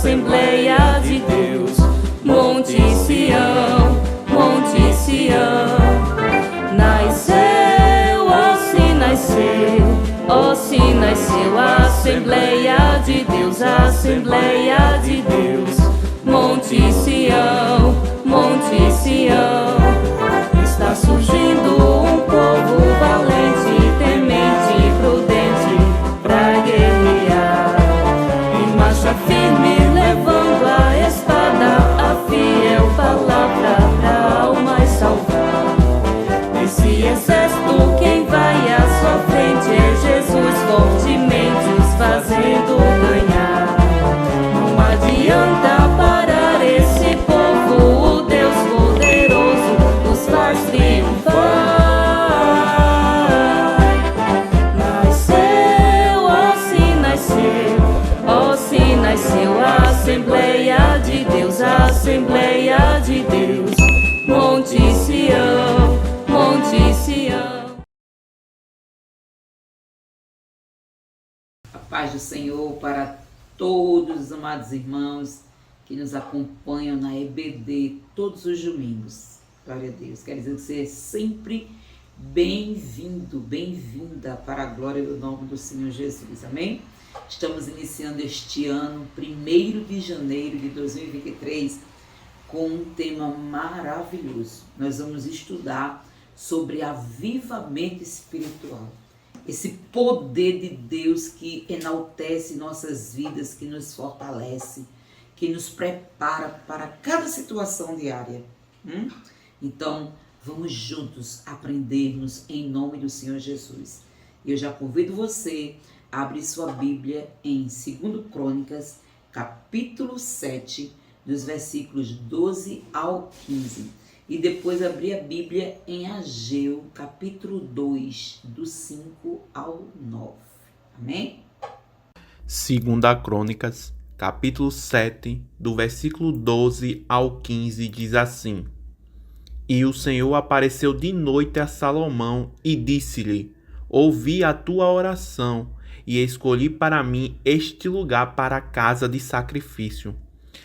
Assembleia de Deus, Monte Sião, Monte Sião. Nasceu, ó se nasceu, ó se nasceu, Assembleia de Deus, Assembleia de Deus, Monte Sião, Monte Sião. Está surgindo um povo valente, temente e prudente pra guerrear, em marcha firme, levando a espada, a fiel palavra pra almas salvar. Esse exército quem vai à sua frente é Jesus, fortemente os fazendo ganhar. Não adianta parar esse povo, o Deus poderoso nos faz triunfar. Nasceu, ó se nasceu, ó se nasceu, Assembleia de Deus, Assembleia de Deus, Monte Sião, Monte Sião. A paz do Senhor para todos os amados irmãos que nos acompanham na EBD todos os domingos. Glória a Deus. Quero dizer que você é sempre bem-vindo, bem-vinda para a glória do nome do Senhor Jesus. Amém? Estamos iniciando este ano, 1º de janeiro de 2023, com um tema maravilhoso. Nós vamos estudar sobre avivamento espiritual. Esse poder de Deus que enaltece nossas vidas, que nos fortalece, que nos prepara para cada situação diária. Então, vamos juntos aprendermos em nome do Senhor Jesus. E eu já convido você a abrir sua Bíblia em 2 Crônicas, capítulo 7, dos versículos 12 ao 15. E depois abrir a Bíblia em Ageu, capítulo 2, do 5 ao 9. Amém? 2 Crônicas, capítulo 7, do versículo 12 ao 15, diz assim: E o Senhor apareceu de noite a Salomão e disse-lhe: Ouvi a tua oração e escolhi para mim este lugar para a casa de sacrifício.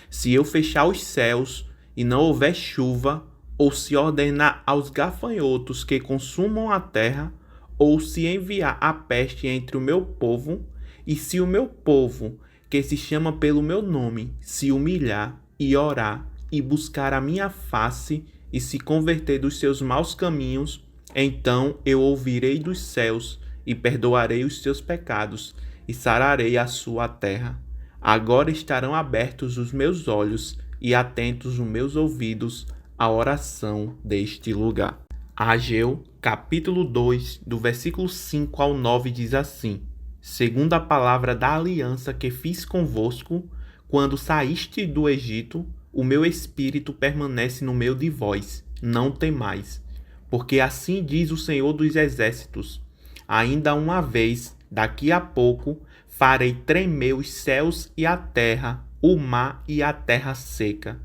Se eu fechar os céus e não houver chuva, ou se ordenar aos gafanhotos que consumam a terra, ou se enviar a peste entre o meu povo, e se o meu povo, que se chama pelo meu nome, se humilhar e orar e buscar a minha face e se converter dos seus maus caminhos, então eu ouvirei dos céus e perdoarei os seus pecados e sararei a sua terra. Agora estarão abertos os meus olhos e atentos os meus ouvidos à oração deste lugar. Ageu, capítulo 2, do versículo 5 ao 9, diz assim: Segundo a palavra da aliança que fiz convosco, quando saíste do Egito, o meu espírito permanece no meio de vós, não temais. Porque assim diz o Senhor dos Exércitos: Ainda uma vez, daqui a pouco, farei tremer os céus e a terra, o mar e a terra seca.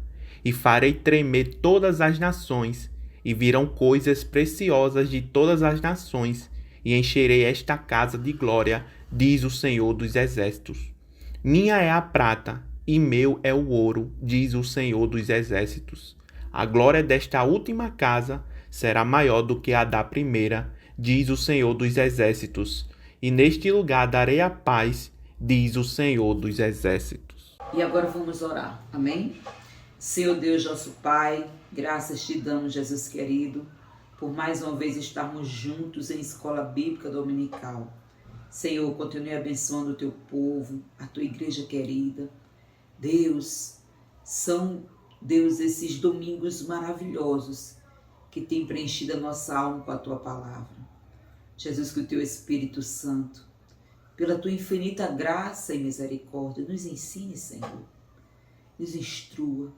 E farei tremer todas as nações, e virão coisas preciosas de todas as nações, e encherei esta casa de glória, diz o Senhor dos Exércitos. Minha é a prata, e meu é o ouro, diz o Senhor dos Exércitos. A glória desta última casa será maior do que a da primeira, diz o Senhor dos Exércitos. E neste lugar darei a paz, diz o Senhor dos Exércitos. E agora vamos orar. Amém? Senhor Deus, nosso Pai, graças te damos, Jesus querido, por mais uma vez estarmos juntos em escola bíblica dominical. Senhor, continue abençoando o teu povo, a tua igreja querida. Deus, são, Deus, esses domingos maravilhosos que tem preenchido a nossa alma com a tua palavra. Jesus, que o teu Espírito Santo, pela tua infinita graça e misericórdia, nos ensine, Senhor, nos instrua,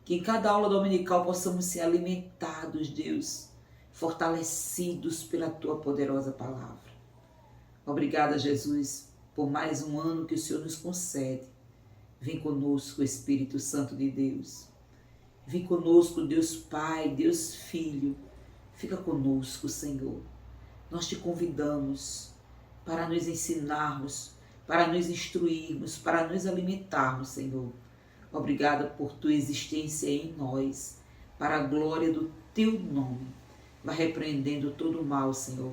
que em cada aula dominical possamos ser alimentados, Deus, fortalecidos pela tua poderosa palavra. Obrigada, Jesus, por mais um ano que o Senhor nos concede. Vem conosco, Espírito Santo de Deus. Vem conosco, Deus Pai, Deus Filho. Fica conosco, Senhor. Nós te convidamos para nos ensinarmos, para nos instruirmos, para nos alimentarmos, Senhor. Obrigada por tua existência em nós, para a glória do teu nome. Vai repreendendo todo o mal, Senhor.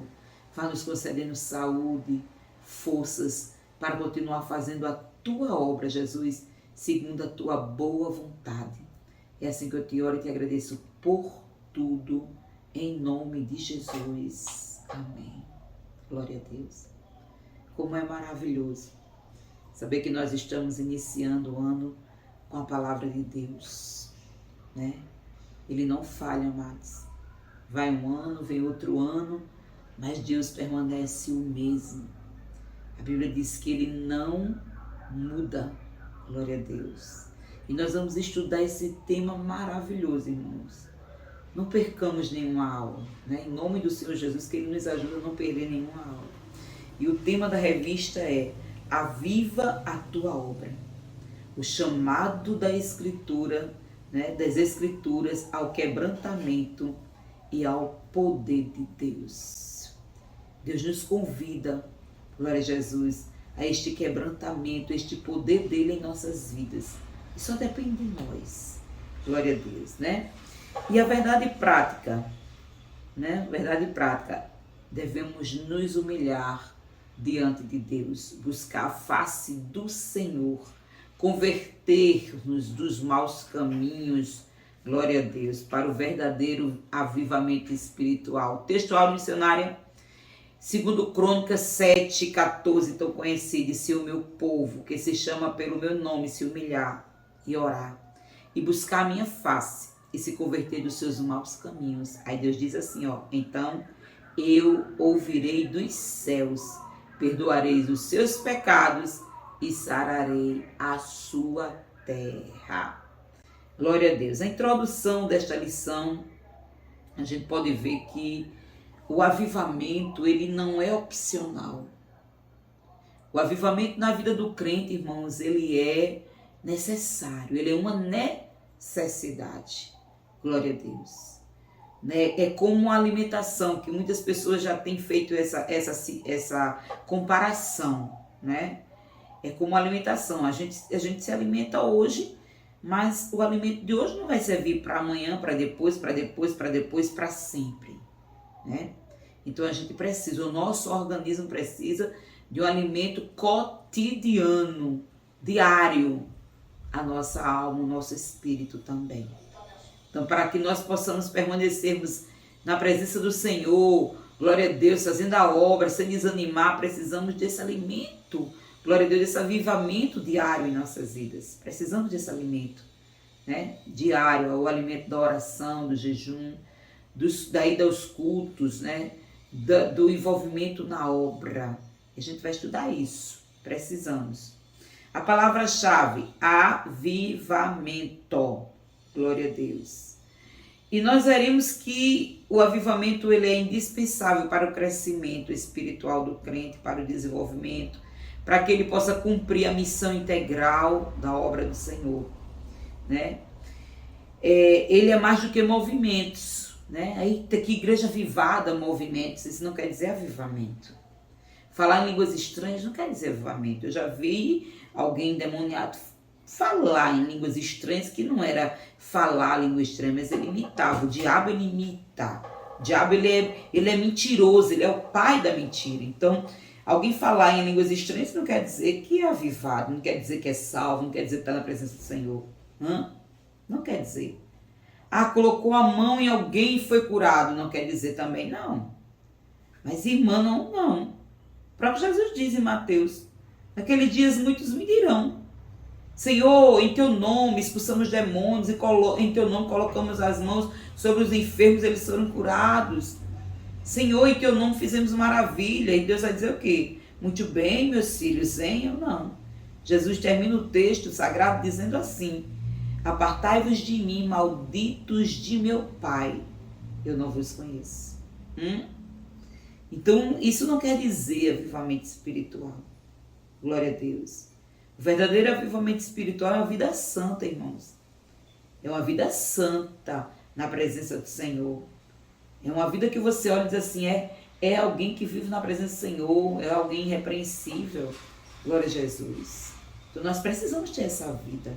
Vai nos concedendo saúde, forças, para continuar fazendo a tua obra, Jesus, segundo a tua boa vontade. É assim que eu te oro e te agradeço por tudo, em nome de Jesus. Amém. Glória a Deus. Como é maravilhoso saber que nós estamos iniciando o ano com a palavra de Deus, né? Ele não falha, amados. Vai um ano, vem outro ano, mas Deus permanece o mesmo. A Bíblia diz que Ele não muda. Glória a Deus. E nós vamos estudar esse tema maravilhoso, irmãos. Não percamos nenhuma aula, né? Em nome do Senhor Jesus, que Ele nos ajude a não perder nenhuma aula. E o tema da revista é Aviva a Tua Obra. O chamado da Escritura, né? Das Escrituras ao quebrantamento e ao poder de Deus. Deus nos convida, glória a Jesus, a este quebrantamento, este poder dele em nossas vidas. E só depende de nós. Glória a Deus, né? E a verdade prática, né? Verdade prática, devemos nos humilhar diante de Deus, buscar a face do Senhor, converter-nos dos maus caminhos, glória a Deus, para o verdadeiro avivamento espiritual. Textual missionária, 2 Crônicas 7:14, tão conhecido: se o meu povo, que se chama pelo meu nome, se humilhar e orar, e buscar a minha face, e se converter dos seus maus caminhos. Aí Deus diz assim, ó: então eu ouvirei dos céus, perdoarei os seus pecados e sararei a sua terra. Glória a Deus. A introdução desta lição, a gente pode ver que o avivamento, ele não é opcional. O avivamento na vida do crente, irmãos, ele é necessário, ele é uma necessidade. Glória a Deus. Né? É como uma alimentação, que muitas pessoas já têm feito essa comparação, né? É como uma alimentação. A gente se alimenta hoje, mas o alimento de hoje não vai servir para amanhã, para depois, para sempre, né? Então a gente precisa, o nosso organismo precisa de um alimento cotidiano, diário, a nossa alma, o nosso espírito também. Então, para que nós possamos permanecermos na presença do Senhor, glória a Deus, fazendo a obra, sem desanimar, precisamos desse alimento, glória a Deus, desse avivamento diário em nossas vidas. Precisamos desse alimento, né? Diário, o alimento da oração, do jejum, da ida aos cultos, né? Do envolvimento na obra. A gente vai estudar isso, precisamos. A palavra-chave, avivamento. Glória a Deus. E nós veremos que o avivamento ele é indispensável para o crescimento espiritual do crente, para o desenvolvimento, para que ele possa cumprir a missão integral da obra do Senhor, né? Ele é mais do que movimentos, né? Aí, que igreja avivada, movimentos, isso não quer dizer avivamento. Falar em línguas estranhas não quer dizer avivamento. Eu já vi alguém endemoniado falar em línguas estranhas, que não era falar a língua estranha, mas ele imitava. O diabo, ele imita. O diabo, ele é mentiroso, ele é o pai da mentira. Então, alguém falar em línguas estranhas não quer dizer que é avivado, não quer dizer que é salvo, não quer dizer que está na presença do Senhor. Não quer dizer. Colocou a mão em alguém e foi curado, não quer dizer também, não. Mas irmã, não. O próprio Jesus diz em Mateus: naqueles dias muitos me dirão: Senhor, em teu nome expulsamos demônios e em teu nome colocamos as mãos sobre os enfermos, eles foram curados. Senhor, em teu nome fizemos maravilha. E Deus vai dizer o quê? Muito bem, meus filhos, venham, não. Jesus termina o texto sagrado dizendo assim: apartai-vos de mim, malditos de meu Pai, eu não vos conheço. Então, isso não quer dizer avivamento espiritual. Glória a Deus. O verdadeiro avivamento espiritual é uma vida santa, irmãos. É uma vida santa na presença do Senhor. É uma vida que você olha e diz assim, é alguém que vive na presença do Senhor, é alguém irrepreensível. Glória a Jesus. Então nós precisamos ter essa vida.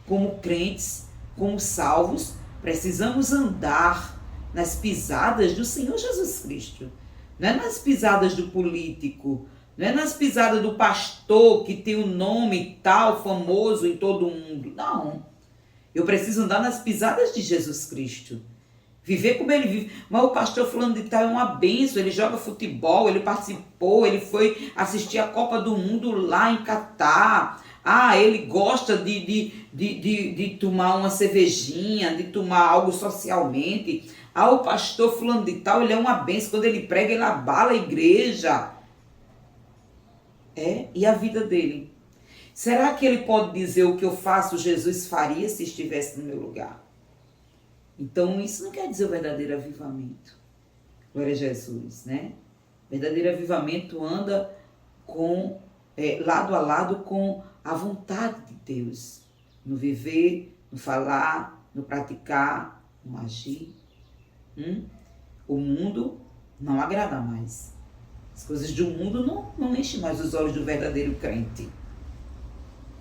Como crentes, como salvos, precisamos andar nas pisadas do Senhor Jesus Cristo. Não é nas pisadas do político, não é nas pisadas do pastor que tem um nome tal, famoso em todo o mundo. Não. Eu preciso andar nas pisadas de Jesus Cristo. Viver como ele vive. Mas o pastor fulano de tal é uma bênção, ele joga futebol, ele participou, ele foi assistir a Copa do Mundo lá em Catar. Ele gosta de tomar uma cervejinha, de tomar algo socialmente. O pastor fulano de tal, ele é uma bênção, quando ele prega, ele abala a igreja. E a vida dele? Será que ele pode dizer o que eu faço, Jesus faria se estivesse no meu lugar? Então, isso não quer dizer o verdadeiro avivamento. Glória a Jesus, né? O verdadeiro avivamento anda lado a lado com a vontade de Deus. No viver, no falar, no praticar, no agir. O mundo não agrada mais. As coisas do mundo não enchem mais os olhos do verdadeiro crente.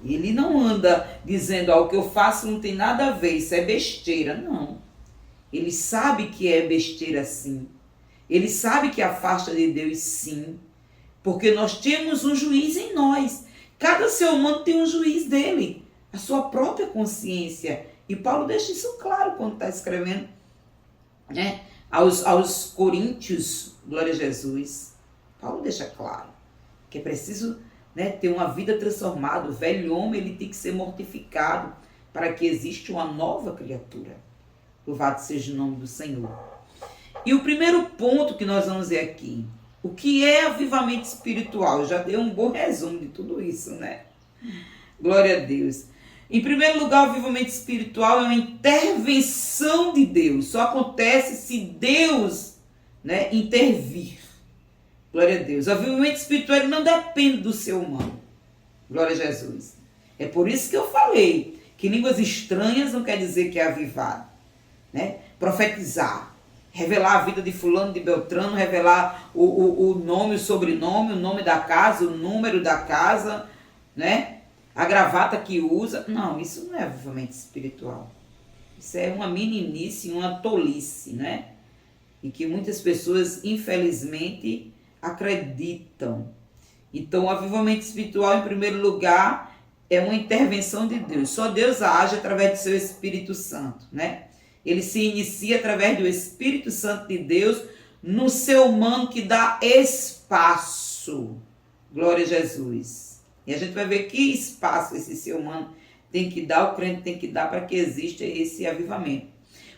Ele não anda dizendo, o que eu faço não tem nada a ver, isso é besteira. Não. Ele sabe que é besteira sim. Ele sabe que afasta de Deus sim. Porque nós temos um juiz em nós. Cada ser humano tem um juiz dele. A sua própria consciência. E Paulo deixa isso claro quando está escrevendo, né, aos Coríntios, glória a Jesus. Paulo deixa claro que é preciso, né, ter uma vida transformada. O velho homem ele tem que ser mortificado para que exista uma nova criatura. Louvado seja o nome do Senhor. E o primeiro ponto que nós vamos ver aqui, o que é avivamento espiritual? Eu já dei um bom resumo de tudo isso, né? Glória a Deus. Em primeiro lugar, o avivamento espiritual é uma intervenção de Deus. Só acontece se Deus, né, intervir. Glória a Deus. O avivamento espiritual não depende do ser humano. Glória a Jesus. É por isso que eu falei que línguas estranhas não quer dizer que é avivado, né? Profetizar, revelar a vida de fulano, de Beltrano, revelar o nome, o sobrenome, o nome da casa, o número da casa, né? A gravata que usa. Não, isso não é avivamento espiritual. Isso é uma meninice, uma tolice, né? E que muitas pessoas, infelizmente, acreditam. Então, o avivamento espiritual, em primeiro lugar, é uma intervenção de Deus. Só Deus age através do seu Espírito Santo, né? Ele se inicia através do Espírito Santo de Deus no ser humano que dá espaço. Glória a Jesus. E a gente vai ver que espaço esse ser humano tem que dar, o crente tem que dar para que exista esse avivamento.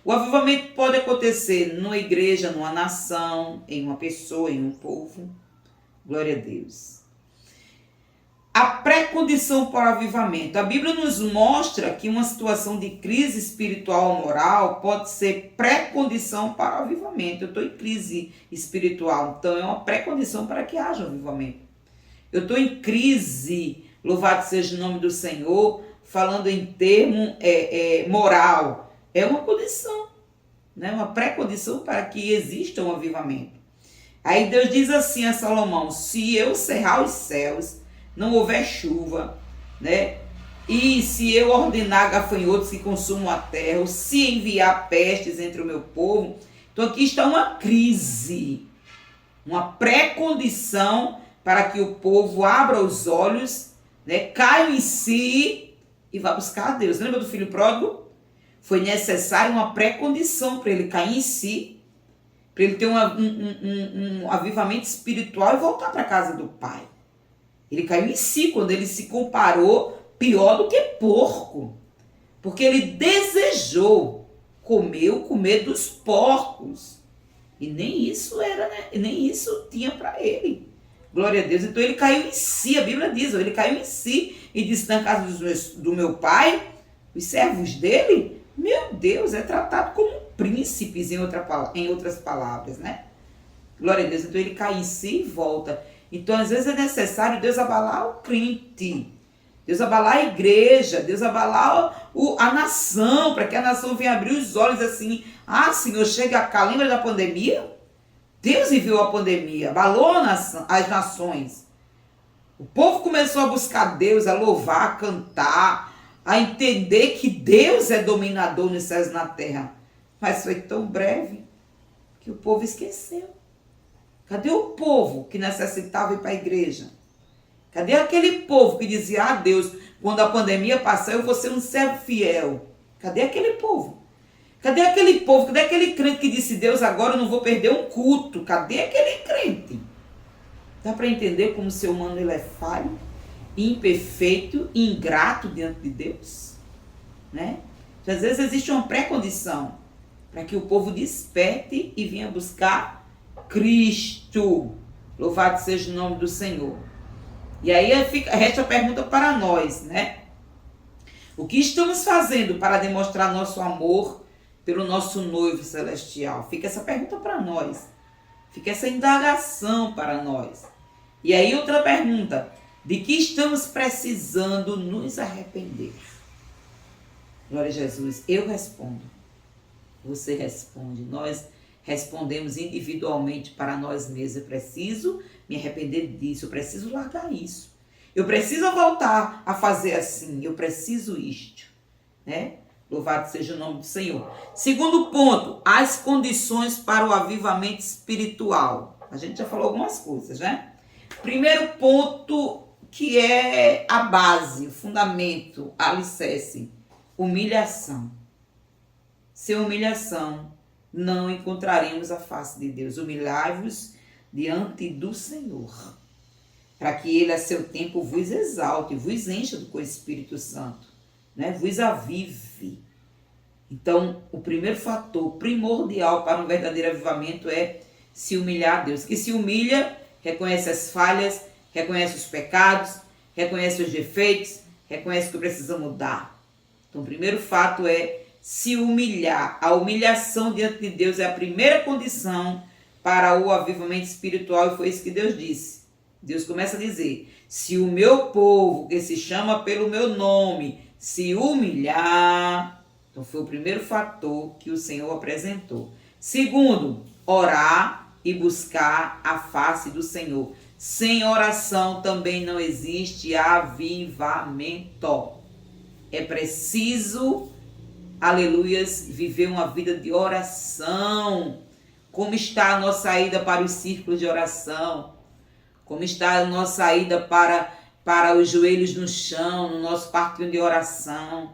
O avivamento pode acontecer numa igreja, numa nação, em uma pessoa, em um povo. Glória a Deus. A pré-condição para o avivamento. A Bíblia nos mostra que uma situação de crise espiritual ou moral pode ser pré-condição para o avivamento. Eu estou em crise espiritual, então é uma pré-condição para que haja avivamento. Eu estou em crise, louvado seja o nome do Senhor, falando em termo moral. É uma condição, né? Uma pré-condição para que exista um avivamento. Aí Deus diz assim a Salomão: se eu cerrar os céus, não houver chuva, né? E se eu ordenar gafanhotos que consumam a terra, ou se enviar pestes entre o meu povo. Então aqui está uma crise, uma pré-condição para que o povo abra os olhos, né? Caia em si e vá buscar a Deus. Lembra do filho pródigo? Foi necessário uma pré-condição para ele cair em si, para ele ter um avivamento espiritual e voltar para a casa do Pai. Ele caiu em si quando ele se comparou pior do que porco. Porque ele desejou comer dos porcos. E nem isso era, né? Nem isso tinha para ele. Glória a Deus. Então ele caiu em si. A Bíblia diz, ele caiu em si e disse: na casa do meu pai, os servos dele, meu Deus, é tratado como príncipes, em outras palavras, né? Glória a Deus. Então ele cai em si e volta. Então, às vezes é necessário Deus abalar o crente, Deus abalar a igreja, Deus abalar a nação, para que a nação venha abrir os olhos assim: ah, Senhor, chega cá, lembra da pandemia? Deus enviou a pandemia, abalou as nações. O povo começou a buscar Deus, a louvar, a cantar, a entender que Deus é dominador nos céus e na terra. Mas foi tão breve que o povo esqueceu. Cadê o povo que necessitava ir para a igreja? Cadê aquele povo que dizia, ah, Deus, quando a pandemia passar, eu vou ser um servo fiel? Cadê aquele povo? Cadê aquele povo? Cadê aquele crente que disse, Deus, agora eu não vou perder um culto? Cadê aquele crente? Dá para entender como o ser humano ele é falho, imperfeito, ingrato diante de Deus? Né? Às vezes existe uma pré-condição para que o povo desperte e venha buscar Cristo. Louvado seja o nome do Senhor. E aí resta a pergunta para nós, né? O que estamos fazendo para demonstrar nosso amor pelo nosso noivo celestial? Fica essa pergunta para nós. Fica essa indagação para nós. E aí outra pergunta. De que estamos precisando nos arrepender? Glória a Jesus. Eu respondo. Você responde. Nós respondemos individualmente para nós mesmos. Eu preciso me arrepender disso. Eu preciso largar isso. Eu preciso voltar a fazer assim. Eu preciso isto. Né? Louvado seja o nome do Senhor. Segundo ponto. As condições para o avivamento espiritual. A gente já falou algumas coisas, né? Primeiro ponto, que é a base, o fundamento, a alicerce. Humilhação. Sem humilhação, não encontraremos a face de Deus. Humilhai-vos diante do Senhor, para que Ele a seu tempo vos exalte, vos encha com o Espírito Santo, né? Vos avive. Então, o primeiro fator primordial para um verdadeiro avivamento é se humilhar a Deus. Que se humilha, reconhece as falhas, reconhece os pecados, reconhece os defeitos, reconhece que precisa mudar. Então, o primeiro fato é se humilhar. A humilhação diante de Deus é a primeira condição para o avivamento espiritual, e foi isso que Deus disse. Deus começa a dizer, se o meu povo, que se chama pelo meu nome, se humilhar. Então, foi o primeiro fator que o Senhor apresentou. Segundo, orar e buscar a face do Senhor. Sem oração também não existe avivamento. É preciso, aleluias, viver uma vida de oração. Como está a nossa ida para os círculos de oração? Como está a nossa ida para os joelhos no chão, no nosso quartinho de oração?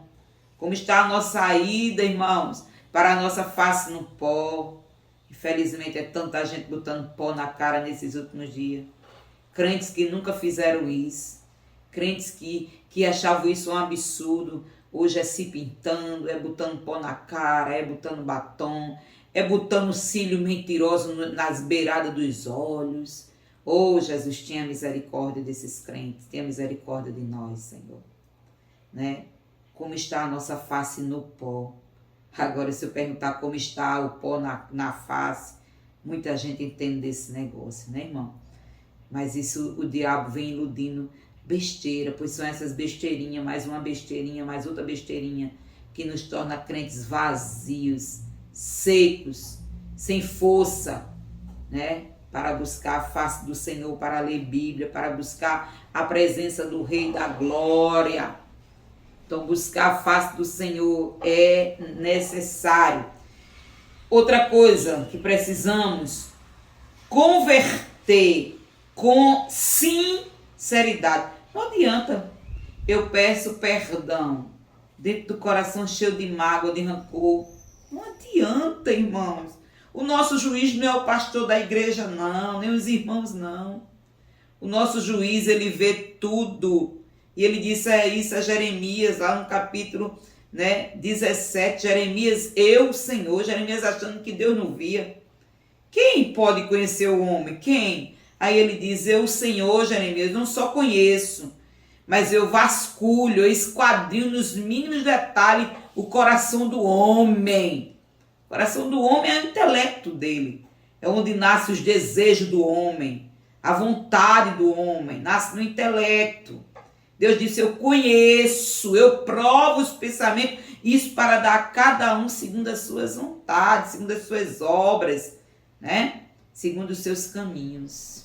Como está a nossa ida, irmãos, para a nossa face no pó? Infelizmente, é tanta gente botando pó na cara nesses últimos dias. Crentes que nunca fizeram isso. Crentes que achavam isso um absurdo. Hoje é se pintando, é botando pó na cara, é botando batom, é botando cílio mentiroso nas beiradas dos olhos. Oh, Jesus, tenha misericórdia desses crentes. Tenha misericórdia de nós, Senhor. Né? Como está a nossa face no pó? Agora, se eu perguntar como está o pó na face, muita gente entende desse negócio, né, irmão? Mas isso o diabo vem iludindo besteira, pois são essas besteirinhas, mais uma besteirinha, mais outra besteirinha, que nos torna crentes vazios, secos, sem força, né? Para buscar a face do Senhor, para ler Bíblia, para buscar a presença do Rei da Glória. Então, buscar a face do Senhor é necessário. Outra coisa que precisamos converter com sinceridade. Não adianta eu peço perdão dentro do coração cheio de mágoa, de rancor. Não adianta, irmãos. O nosso juiz não é o pastor da igreja, não, nem os irmãos, não. O nosso juiz, ele vê tudo. E ele disse isso a Jeremias, lá no capítulo 17. Jeremias, eu, Senhor. Jeremias achando que Deus não via. Quem pode conhecer o homem? Quem? Aí ele diz, eu, Senhor, Jeremias, não só conheço, mas eu vasculho, eu esquadrinho nos mínimos detalhes o coração do homem. O coração do homem é o intelecto dele. É onde nascem os desejos do homem, a vontade do homem, nasce no intelecto. Deus disse, eu conheço, eu provo os pensamentos, isso para dar a cada um segundo as suas vontades, segundo as suas obras, né? Segundo os seus caminhos.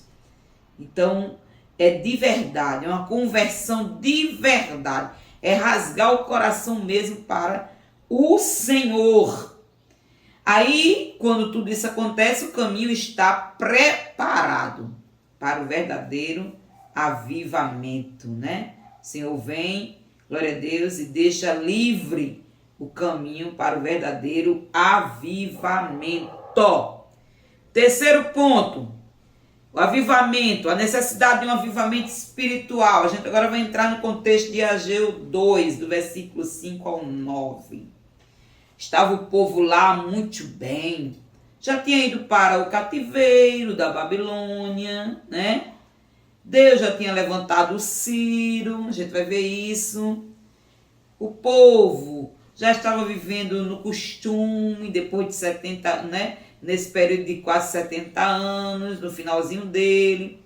Então, é de verdade, é uma conversão de verdade. É rasgar o coração mesmo para o Senhor. Aí, quando tudo isso acontece, o caminho está preparado para o verdadeiro avivamento, né? O Senhor vem, glória a Deus, e deixa livre o caminho para o verdadeiro avivamento. Terceiro ponto, o avivamento, a necessidade de um avivamento espiritual. A gente agora vai entrar no contexto de Ageu 2, do versículo 5 ao 9. Estava o povo lá muito bem, já tinha ido para o cativeiro da Babilônia, né? Deus já tinha levantado o Ciro, a gente vai ver isso. O povo já estava vivendo no costume, depois de 70, né? Nesse período de quase 70 anos, no finalzinho dele.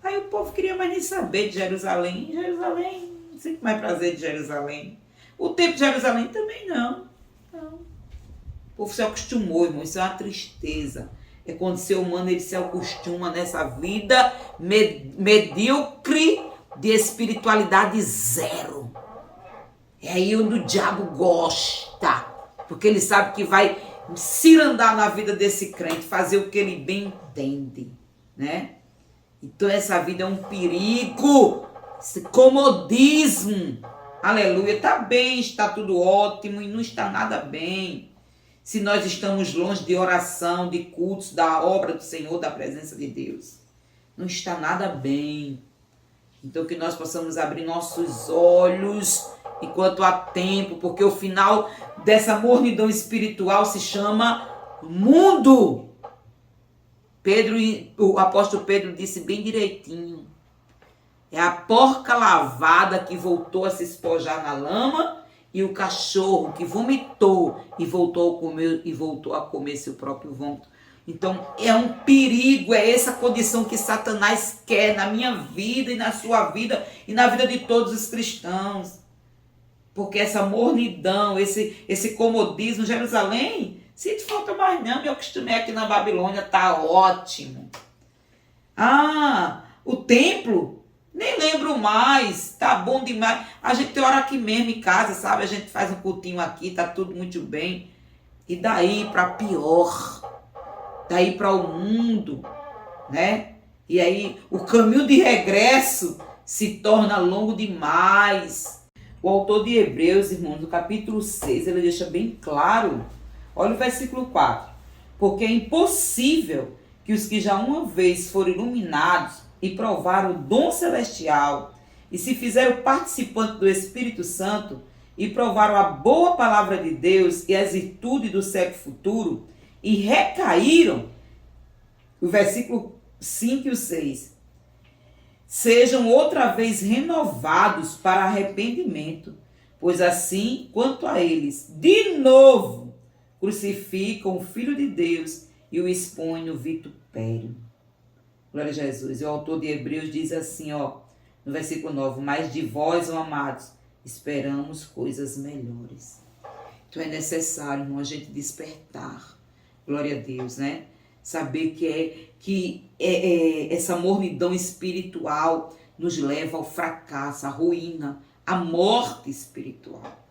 Aí o povo queria mais nem saber de Jerusalém. Jerusalém, não sinto mais prazer de Jerusalém. O tempo de Jerusalém também não. O povo se acostumou, irmão, isso é uma tristeza. É quando o ser humano ele se acostuma nessa vida medíocre de espiritualidade zero. É aí onde o diabo gosta, porque ele sabe que vai cirandar na vida desse crente, fazer o que ele bem entende, né? Então essa vida é um perigo, esse comodismo, aleluia, está bem, está tudo ótimo e não está nada bem. Se nós estamos longe de oração, de cultos, da obra do Senhor, da presença de Deus, não está nada bem. Então que nós possamos abrir nossos olhos enquanto há tempo, porque o final dessa mornidão espiritual se chama mundo. O apóstolo Pedro disse bem direitinho, é a porca lavada que voltou a se espojar na lama e o cachorro que vomitou e voltou a comer seu próprio vômito. Então é um perigo, é essa condição que Satanás quer na minha vida e na sua vida e na vida de todos os cristãos. Porque essa mornidão, esse comodismo, Jerusalém, sinto falta mais não, me acostumei aqui na Babilônia, tá ótimo. O templo, nem lembro mais, tá bom demais. A gente ora aqui mesmo em casa, sabe? A gente faz um cultinho aqui, tá tudo muito bem. E daí para pior, daí para o mundo, né? E aí o caminho de regresso se torna longo demais. O autor de Hebreus, irmãos, no capítulo 6, ele deixa bem claro, olha o versículo 4. Porque é impossível que os que já uma vez foram iluminados e provaram o dom celestial e se fizeram participantes do Espírito Santo e provaram a boa palavra de Deus e as virtudes do século futuro e recaíram, o versículo 5 e o 6, sejam outra vez renovados para arrependimento, pois assim, quanto a eles, de novo, crucificam o Filho de Deus e o expõem no vitupério. Glória a Jesus. E o autor de Hebreus diz assim, no versículo 9, mas de vós, amados, esperamos coisas melhores. Então é necessário, irmão, a gente despertar. Glória a Deus, né? Saber que essa mornidão espiritual nos leva ao fracasso, à ruína, à morte espiritual.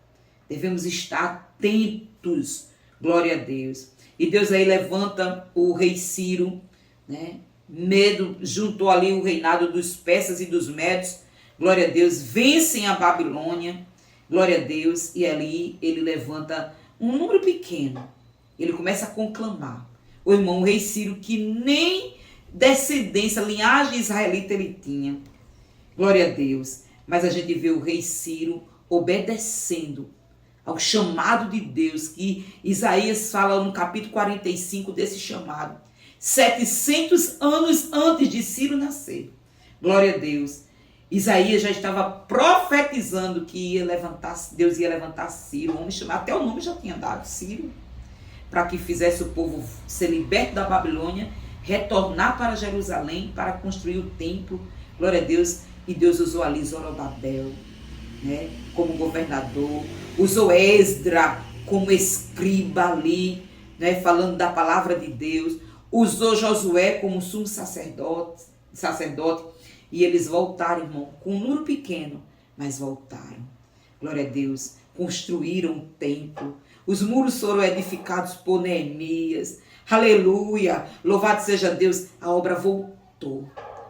Devemos estar atentos, glória a Deus. E Deus aí levanta o rei Ciro, né? Medo juntou ali o reinado dos persas e dos médios, glória a Deus, vencem a Babilônia, glória a Deus, e ali ele levanta um número pequeno, ele começa a conclamar. O irmão, o rei Ciro, que nem descendência, linhagem israelita ele tinha. Glória a Deus. Mas a gente vê o rei Ciro obedecendo ao chamado de Deus, que Isaías fala no capítulo 45 desse chamado. 700 anos antes de Ciro nascer. Glória a Deus. Isaías já estava profetizando que Deus ia levantar Ciro. O homem chamado, até o nome já tinha dado, Ciro, para que fizesse o povo ser liberto da Babilônia, retornar para Jerusalém, para construir o templo. Glória a Deus. E Deus usou ali Zorobabel, né, como governador. Usou Esdra como escriba ali, né, falando da palavra de Deus. Usou Josué como sumo sacerdote. E eles voltaram, irmão, com um número pequeno, mas voltaram. Glória a Deus. Construíram o templo. Os muros foram edificados por Neemias. Aleluia. Louvado seja Deus. A obra voltou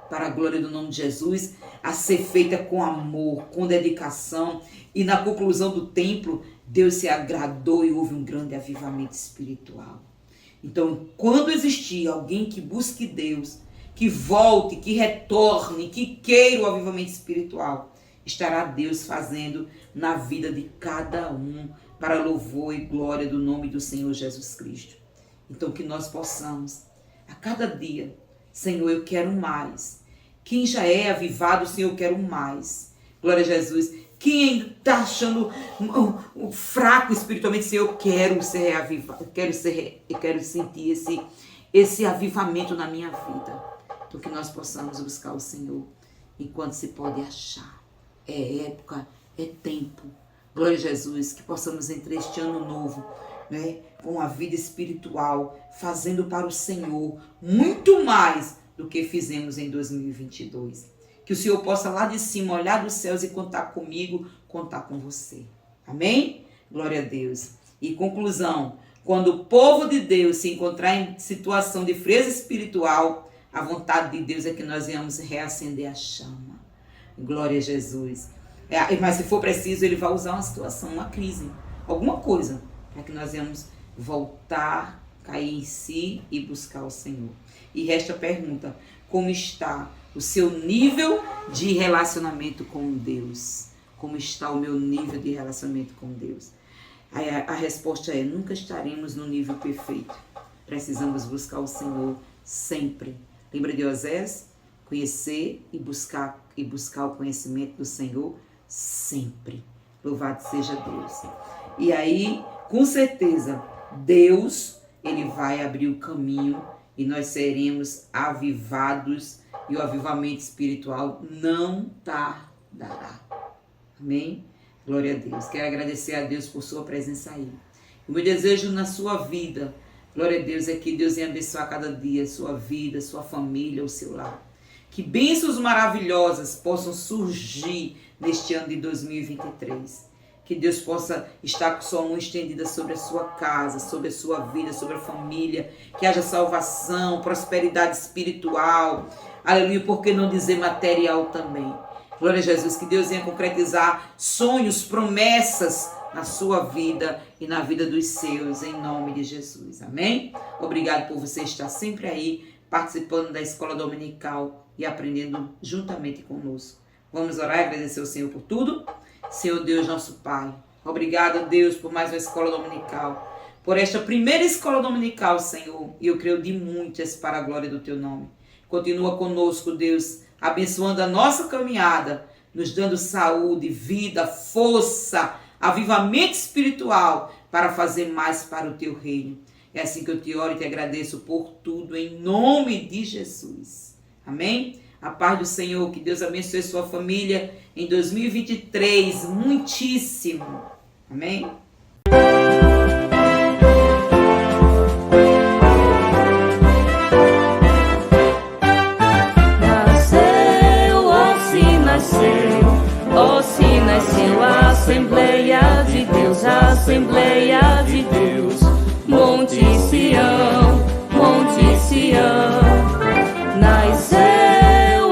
para a glória do nome de Jesus, a ser feita com amor, com dedicação. E na conclusão do templo, Deus se agradou e houve um grande avivamento espiritual. Então, quando existir alguém que busque Deus, que volte, que retorne, que queira o avivamento espiritual, estará Deus fazendo na vida de cada um para louvor e glória do nome do Senhor Jesus Cristo. Então, que nós possamos, a cada dia, Senhor, eu quero mais. Quem já é avivado, Senhor, eu quero mais. Glória a Jesus. Quem ainda está achando fraco espiritualmente, Senhor, eu quero ser reavivado. Eu quero sentir esse avivamento na minha vida. Então, que nós possamos buscar o Senhor enquanto se pode achar. É época, é tempo. Glória a Jesus. Que possamos entrar este ano novo, né, com a vida espiritual, fazendo para o Senhor muito mais do que fizemos em 2022. Que o Senhor possa lá de cima olhar dos céus e contar comigo, contar com você. Amém? Glória a Deus. E conclusão, quando o povo de Deus se encontrar em situação de frieza espiritual, a vontade de Deus é que nós venhamos reacender a chama. Glória a Jesus. Mas se for preciso, ele vai usar uma situação, uma crise, alguma coisa, para que nós venhamos voltar, cair em si e buscar o Senhor. E resta a pergunta, como está o seu nível de relacionamento com Deus? Como está o meu nível de relacionamento com Deus? A resposta é, nunca estaremos no nível perfeito. Precisamos buscar o Senhor sempre. Lembra de Osés? Conhecer e buscar o conhecimento do Senhor sempre. Louvado seja Deus. E aí, com certeza, Deus, ele vai abrir o caminho e nós seremos avivados e o avivamento espiritual não tardará. Amém? Glória a Deus. Quero agradecer a Deus por sua presença aí. O meu desejo na sua vida, glória a Deus, é que Deus venha abençoar cada dia a sua vida, sua família, o seu lar. Que bênçãos maravilhosas possam surgir neste ano de 2023. Que Deus possa estar com sua mão estendida sobre a sua casa, sobre a sua vida, sobre a família. Que haja salvação, prosperidade espiritual. Aleluia, por que não dizer material também? Glória a Jesus, que Deus venha concretizar sonhos, promessas na sua vida e na vida dos seus, em nome de Jesus. Amém? Obrigado por você estar sempre aí, participando da escola dominical e aprendendo juntamente conosco. Vamos orar e agradecer ao Senhor por tudo. Senhor Deus, nosso Pai, obrigado, Deus, por mais uma escola dominical, por esta primeira escola dominical, Senhor, e eu creio de muitas para a glória do Teu nome. Continua conosco, Deus, abençoando a nossa caminhada, nos dando saúde, vida, força, avivamento espiritual para fazer mais para o Teu reino. É assim que eu te oro e te agradeço por tudo, em nome de Jesus. Amém? A paz do Senhor, que Deus abençoe sua família em 2023, muitíssimo. Amém? Nasceu a Assembleia de Deus, a Assembleia de Deus, Monte Sião, Monte Sião. Nasceu,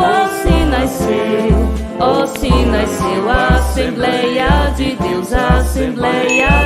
ó se nasceu a Assembleia de Deus, a Assembleia